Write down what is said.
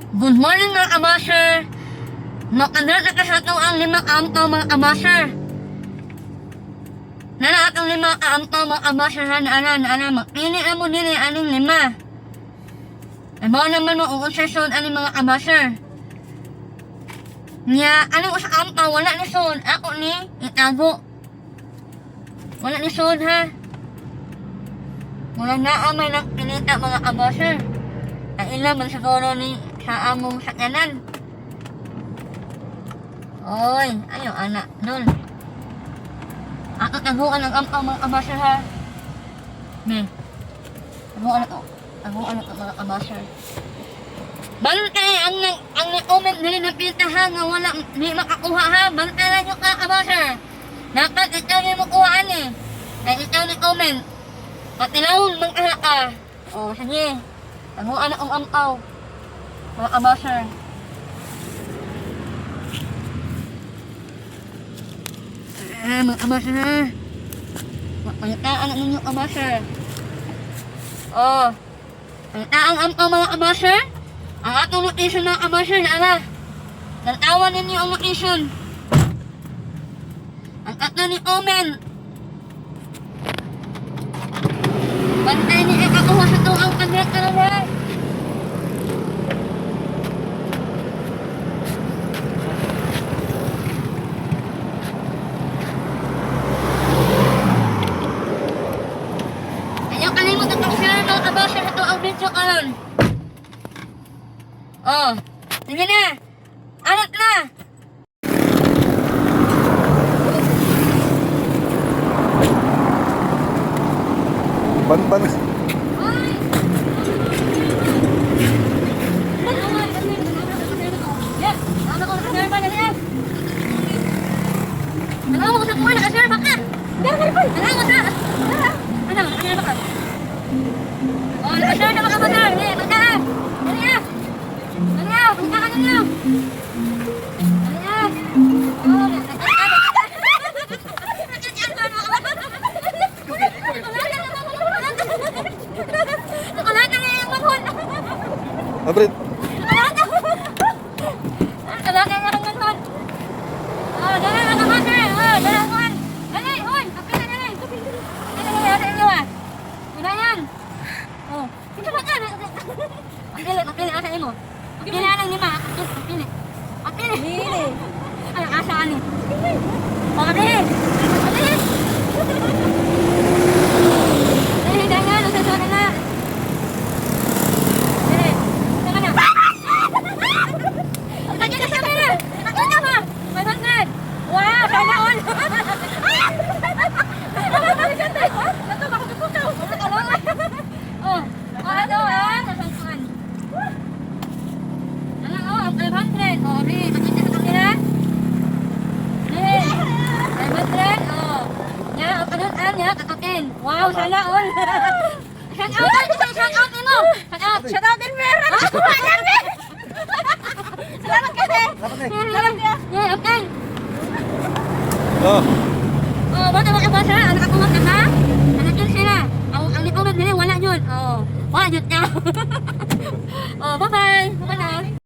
Good morning mga kamasher. Makadal na kasato ang 5 amto mga kamasher. Nana atong 5 amto mga kamasher ha na makini mo nini aning 5. Amo naman mo uusesyon aning mga kamasher. Nya aning usa amto wala ni son ako ni itago. Wala ni son ha. Wala na amay lang pinita mga kamasher. Ang ilan man siguro ni sa among sakyanan. Oy, ayo anak, dul. Ako taguan ang ampaw mga kamasher ha. Ne. Taguan ako mga kamasher. Bantay ang comment nila na pita ha nga wala di makakuha ha. Bantayan nyo ka kamasher. Dapat ikaw yung makuhaan eh. Ay ikaw ni comment. Patilawon mga ka. O sige. Taguan akong ampaw. Mga kamasher. Mga kamasher ha. Palitaan ninyo kamasher. Palitaan ang mga kamasher. Ang atong location mga kamasher na ala. Naltawan ninyo ang location. Ang atong ni Omen. Bantay niya kakuha sa ito ang kagret ka na ba? Sige na! Anak na! Ban. Ay! Ano ko nakaserve ba na niya? Ano ko sa kuha nakaserve ka? Ano ko sa? Ano? Nakaserve ka? Nakaserve na makamasar! Magkaan! Punta ka ninyo! Nakalatan niya yung manhol! Abrit! Nakalatan niya yung manhol! Dala na kamasir! Dala kuhan! Dali! Hoy! Kapila na lang! Ano nangyari inyo ah? Una yan! Sige ba ka? Magpili asa mo! Magpili na lang 5! Magpili! Magpili! Ay, asa ani? Magpili! Magpili! Dali, ganyan! Usasyon na nga! Dali! Saan ka na? Takot ka sa camera! Takot ka ba? 500! Wow! Sana all! Ito, baka tutukaw! Wala ka lang! Ito ah! Nasangkuhan! Ang 500! Di! Pakita sa camera! Di! 500! Nya, ang kanunan niya, kakakin! Wow! Sana all! Shout out! Shout out mo! Shout out! Shout out din Vera! Salamat kasi! Salamat niya! Yeah, okay! Bata mga kabasa, anak ako mga kasa, anak yun sila. Ang comment nila, wala yun. Wala yun ka. Bye-bye. Bye-bye na.